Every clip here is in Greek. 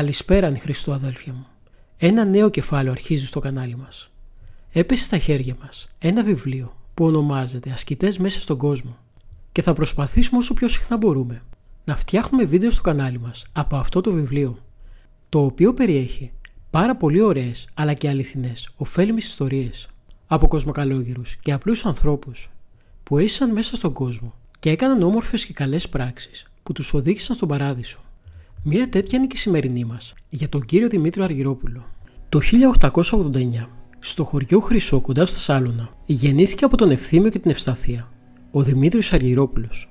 Καλησπέρα, αν Χριστό, αδέλφια μου. Ένα νέο κεφάλαιο αρχίζει στο κανάλι μας. Έπεσε στα χέρια μας ένα βιβλίο που ονομάζεται «Ασκητές μέσα στον κόσμο» και θα προσπαθήσουμε όσο πιο συχνά μπορούμε να φτιάχνουμε βίντεο στο κανάλι μας από αυτό το βιβλίο, το οποίο περιέχει πάρα πολύ ωραίες αλλά και αληθινές ωφέλιμες ιστορίες από κοσμοκαλόγερους και απλούς ανθρώπους που έζησαν μέσα στον κόσμο και έκαναν όμορφες και καλές πράξεις που τους οδήγησαν στον παράδεισο. Μία τέτοια είναι και η σημερινή μας για τον κύριο Δημήτριο Αργυρόπουλο. Το 1889, στο χωριό Χρυσό κοντά στα Σάλωνα, γεννήθηκε από τον Ευθύμιο και την Ευσταθία ο Δημήτριος Αργυρόπουλος.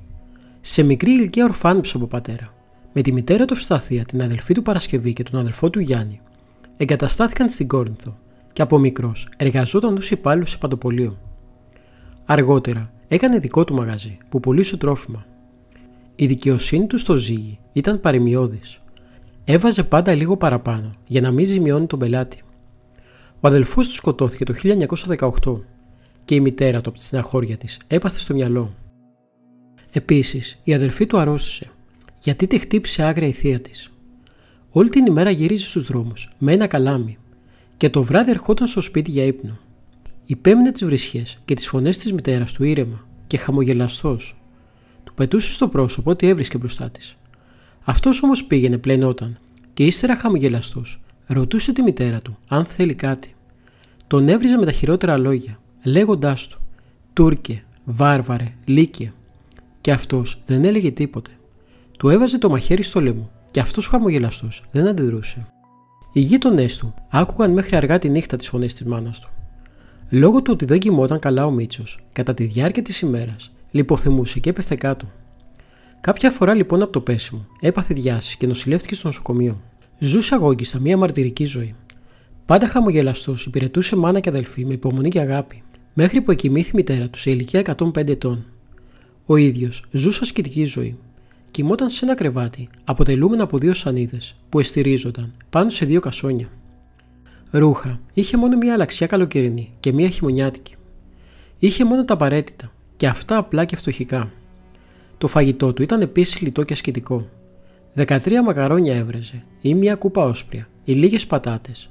Σε μικρή ηλικία ορφάνεψε από πατέρα. Με τη μητέρα του Ευσταθία, την αδελφή του Παρασκευή και τον αδελφό του Γιάννη, εγκαταστάθηκαν στην Κόρινθο και από μικρός εργαζόταν ως υπάλληλος σε παντοπολείο. Αργότερα έκανε δικό του μαγαζί που πωλούσε τρόφιμα. Η δικαιοσύνη του στο ζύγι ήταν παρημιώδης. Έβαζε πάντα λίγο παραπάνω για να μην ζημιώνει τον πελάτη. Ο αδελφός του σκοτώθηκε το 1918 και η μητέρα του από τη στεναχώρια της έπαθε στο μυαλό. Επίσης, η αδελφή του αρρώστησε γιατί τη χτύπησε άγρια η θεία της. Όλη την ημέρα γύριζε στους δρόμους με ένα καλάμι και το βράδυ ερχόταν στο σπίτι για ύπνο. Υπέμεινε τις βρισχές και τις φωνές της μητέρας του ήρεμα και χαμογελαστός. Του πετούσε στο πρόσωπο ό,τι έβρισκε μπροστά της. Αυτός όμως πήγαινε πλενόταν και ύστερα χαμογελαστός ρωτούσε τη μητέρα του αν θέλει κάτι. Τον έβριζε με τα χειρότερα λόγια, λέγοντάς του «Τούρκε, βάρβαρε, λύκε». Και αυτός δεν έλεγε τίποτε. Του έβαζε το μαχαίρι στο λαιμό και αυτός χαμογελαστός δεν αντιδρούσε. Οι γείτονές του άκουγαν μέχρι αργά τη νύχτα τις φωνές της μάνας του. Λόγω του ότι δεν κοιμόταν καλά ο Μίτσος, κατά τη διάρκεια της ημέρας λιποθυμούσε και έπεφτε κάτω. Κάποια φορά λοιπόν από το πέσιμο έπαθε διάσηση και νοσηλεύτηκε στο νοσοκομείο. Ζούσε αγόγγιστα μια μαρτυρική ζωή. Πάντα χαμογελαστός υπηρετούσε μάνα και αδελφή με υπομονή και αγάπη, μέχρι που εκοιμήθη η μητέρα του σε ηλικία 105 ετών. Ο ίδιος ζούσε ασκητική ζωή. Κοιμόταν σε ένα κρεβάτι αποτελούμενο από δύο σανίδες που εστηρίζονταν πάνω σε δύο κασόνια. Ρούχα είχε μόνο μια αλλαξιά καλοκαιρινή και μια χειμωνιάτικη. Είχε μόνο τα απαραίτητα και αυτά απλά και φτωχικά. Το φαγητό του ήταν επίσης λιτό και ασκητικό. 13 μακαρόνια έβρεζε ή μια κούπα όσπρια ή λίγες πατάτες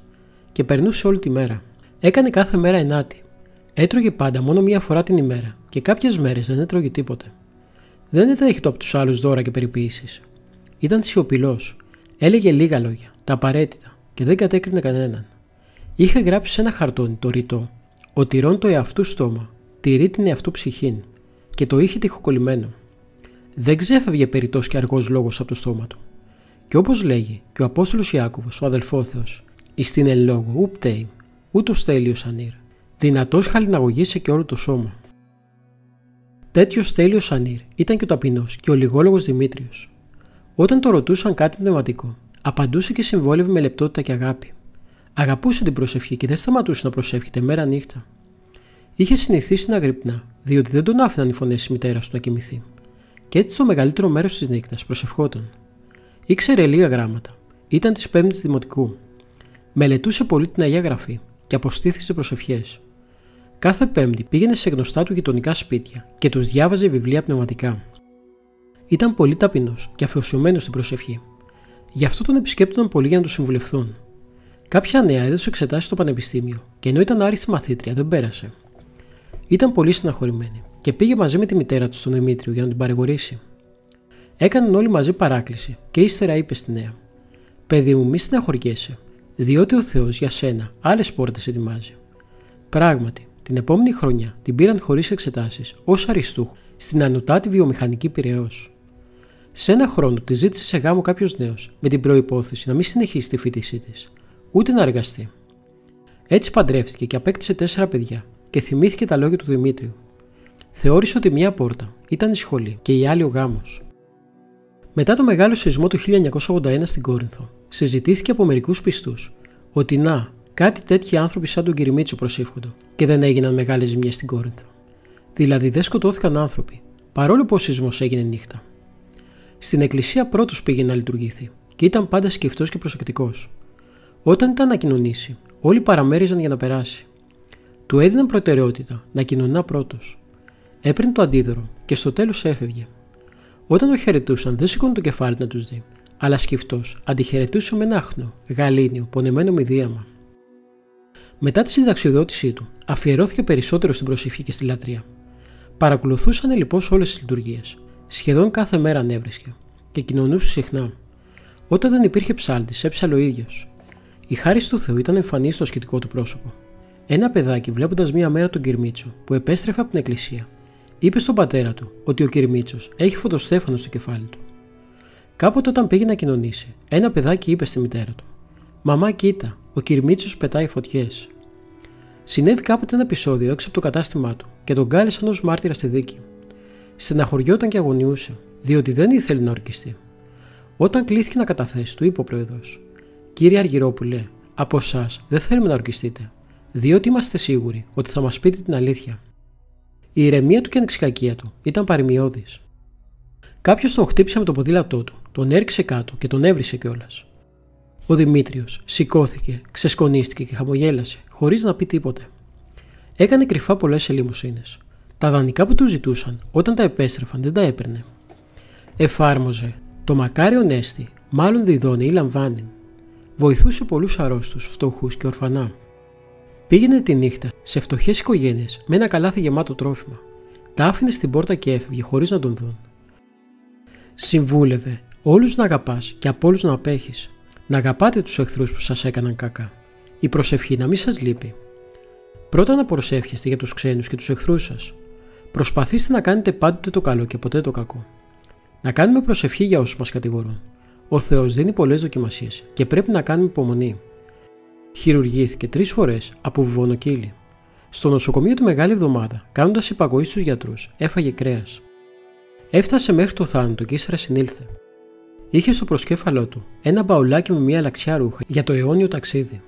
και περνούσε όλη τη μέρα. Έκανε κάθε μέρα ενάτη. Έτρωγε πάντα μόνο μία φορά την ημέρα και κάποιες μέρες δεν έτρωγε τίποτε. Δεν εδέχτηκε από τους άλλους δώρα και περιποίησεις. Ήταν σιωπηλός. Έλεγε λίγα λόγια, τα απαραίτητα και δεν κατέκρινε κανέναν. Είχε γράψει σε ένα χαρτόνι το ρητό: «Ο τηρών το εαυτού στόμα, τηρεί την εαυτού ψυχήν», και το είχε τοιχοκολλημένο. Δεν ξέφευγε περιττός και αργός λόγος από το στόμα του. Και όπως λέγει και ο Απόστολος Ιάκωβος, ο αδελφόθεος, εις την εν λόγω ου πταίει, ούτως τέλειος ανήρ, δυνατός χαλιναγωγήσε και όλο το σώμα. Τέτοιος τέλειος ανήρ ήταν και ο ταπεινός και ο λιγόλογος Δημήτριος. Όταν το ρωτούσαν κάτι πνευματικό, απαντούσε και συμβόλευε με λεπτότητα και αγάπη. Αγαπούσε την προσευχή και δεν σταματούσε να προσεύχεται μέρα νύχτα. Είχε συνηθίσει να γρυπνά, διότι δεν τον άφηναν οι φωνές της μητέρας του να κοιμηθεί. Και έτσι το μεγαλύτερο μέρος της νύχτας προσευχόταν. Ήξερε λίγα γράμματα. Ήταν της 5ης Δημοτικού. Μελετούσε πολύ την Αγία Γραφή και αποστήθηκε σε προσευχές. Κάθε Πέμπτη πήγαινε σε γνωστά του γειτονικά σπίτια και τους διάβαζε βιβλία πνευματικά. Ήταν πολύ ταπεινός και αφοσιωμένος στην προσευχή. Γι' αυτό τον επισκέπτονταν πολλοί για να του συμβουλευθούν. Κάποια νέα έδωσε εξετάσεις στο πανεπιστήμιο και ενώ ήταν άριστη μαθήτρια δεν πέρασε. Ήταν πολύ στεναχωρημένη και πήγε μαζί με τη μητέρα του στον Δημήτριο για να την παρηγορήσει. Έκαναν όλοι μαζί παράκληση και ύστερα είπε στη νέα: «Παιδί μου, μη στεναχωριέσαι, διότι ο Θεός για σένα άλλες πόρτες ετοιμάζει». Πράγματι, την επόμενη χρονιά την πήραν χωρίς εξετάσεις ως αριστούχο στην ανωτάτη βιομηχανική Πειραιώς. Σε ένα χρόνο τη ζήτησε σε γάμο κάποιος νέος με την προϋπόθεση να μην συνεχίσει τη φοιτησή της, ούτε να εργαστεί. Έτσι παντρεύτηκε και απέκτησε 4 παιδιά και θυμήθηκε τα λόγια του Δημήτριου. Θεώρησε ότι μία πόρτα ήταν η σχολή και η άλλη ο γάμος. Μετά το μεγάλο σεισμό του 1981 στην Κόρινθο, συζητήθηκε από μερικούς πιστούς ότι κάτι τέτοιοι άνθρωποι σαν τον κύριο Μίτσο προσεύχονται και δεν έγιναν μεγάλες ζημιές στην Κόρινθο. Δηλαδή δεν σκοτώθηκαν άνθρωποι, παρόλο που ο σεισμός έγινε νύχτα. Στην εκκλησία πρώτος πήγε να λειτουργήσει και ήταν πάντα σκεφτός και προσεκτικός. Όταν ήταν να κοινωνήσει, όλοι παραμέριζαν για να περάσει. Του έδιναν προτεραιότητα να κοινωνά πρώτος. Έπαιρνε το αντίδωρο και στο τέλος έφευγε. Όταν το χαιρετούσαν, δεν σηκώνει το κεφάλι να τους δει, αλλά σκυφτός αντιχαιρετούσε με ένα άχνο, γαλήνιο, πονεμένο μηδίαμα. Μετά τη συνταξιοδότησή του, αφιερώθηκε περισσότερο στην προσευχή και στη λατρεία. Παρακολουθούσαν λοιπόν όλες τις λειτουργίες. Σχεδόν κάθε μέρα ανέβρισκε και κοινωνούσε συχνά. Όταν δεν υπήρχε ψάλτης, έψαλε ο ίδιος. Η χάρις του Θεού ήταν εμφανή στο ασκητικό του πρόσωπο. Ένα παιδάκι, βλέποντας μία μέρα τον Κυρμίτσο που επέστρεφε από την εκκλησία, είπε στον πατέρα του ότι ο Κυρμίτσος έχει φωτοστέφανο στο κεφάλι του. Κάποτε, όταν πήγε να κοινωνήσει, ένα παιδάκι είπε στη μητέρα του: «Μαμά, κοίτα, ο Κυρμίτσος πετάει φωτιές». Συνέβη κάποτε ένα επεισόδιο έξω από το κατάστημά του και τον κάλεσαν ως μάρτυρα στη δίκη. Στεναχωριόταν και αγωνιούσε, διότι δεν ήθελε να ορκιστεί. Όταν κλήθηκε να καταθέσει, του είπε ο πρόεδρος: «Κύριε Αργυρόπουλε, από εσάς δεν θέλουμε να ορκιστείτε, διότι είμαστε σίγουροι ότι θα μας πείτε την αλήθεια». Η ηρεμία του και η ανεξικακία του ήταν παρημιώδης. Κάποιος τον χτύπησε με το ποδήλατό του, τον έριξε κάτω και τον έβρισε κιόλας. Ο Δημήτριος σηκώθηκε, ξεσκονίστηκε και χαμογέλασε, χωρίς να πει τίποτε. Έκανε κρυφά πολλές ελεημοσύνες. Τα δανεικά που του ζητούσαν, όταν τα επέστρεφαν, δεν τα έπαιρνε. Εφάρμοζε το μακάριον έστι, μάλλον διδώνει ή λαμβάνει. Βοηθούσε πολλούς αρρώστους, φτωχούς και ορφανά. Πήγαινε τη νύχτα σε φτωχές οικογένειες με ένα καλάθι γεμάτο τρόφιμα. Τα άφηνε στην πόρτα και έφευγε χωρίς να τον δουν. Συμβούλευε όλους να αγαπάς και από όλους να απέχεις. Να αγαπάτε τους εχθρούς που σας έκαναν κακά. Η προσευχή να μην σας λείπει. Πρώτα να προσεύχεστε για τους ξένους και τους εχθρούς σας. Προσπαθήστε να κάνετε πάντοτε το καλό και ποτέ το κακό. Να κάνουμε προσευχή για όσους μας κατηγορούν. Ο Θεός δίνει πολλές δοκιμασίες και πρέπει να κάνουμε υπομονή. Χειρουργήθηκε 3 φορές από βουβονοκύλι. Στο νοσοκομείο του Μεγάλη Εβδομάδα, κάνοντας υπαγωγή στους γιατρούς, έφαγε κρέας. Έφτασε μέχρι το θάνατο και ύστερα συνήλθε. Είχε στο προσκέφαλό του ένα μπαουλάκι με μια αλλαξιά ρούχα για το αιώνιο ταξίδι.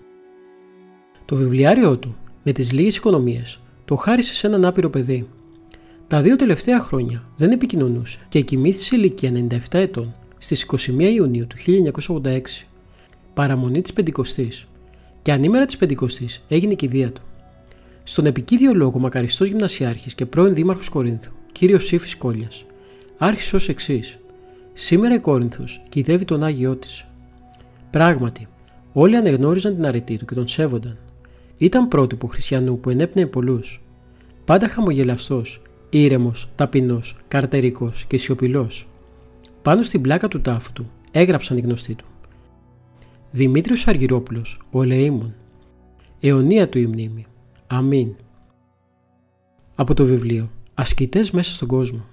Το βιβλιάριό του, με τις λίγες οικονομίες, το χάρισε σε έναν άπειρο παιδί. Τα 2 τελευταία χρόνια δεν επικοινωνούσε και κοιμήθησε σε ηλικία 97 ετών στις 21 Ιουνίου του 1986, παραμονή της Πεντηκοστής, και ανήμερα της Πεντηκοστής έγινε η κηδεία του. Στον επικίδιο λόγο μακαριστός γυμνασιάρχης και πρώην δήμαρχος Κορίνθου, κύριος Σύφης Κόλλιας, άρχισε ως εξής: «Σήμερα η Κόρινθος κηδεύει τον Άγιό της». Πράγματι, όλοι ανεγνώριζαν την αρετή του και τον σέβονταν. Ήταν πρότυπο χριστιανού που ενέπνεε πολλούς. Πάντα χαμογελαστός, ήρεμος, ταπεινός, καρτερικός και σιωπηλός. Πάνω στην πλάκα του τάφου του έγραψαν οι γνωστοί του: Δημήτριος Αργυρόπουλος, ο Ελεήμων. Αιωνία του η μνήμη. Αμήν. Από το βιβλίο «Ασκητές μέσα στον κόσμο».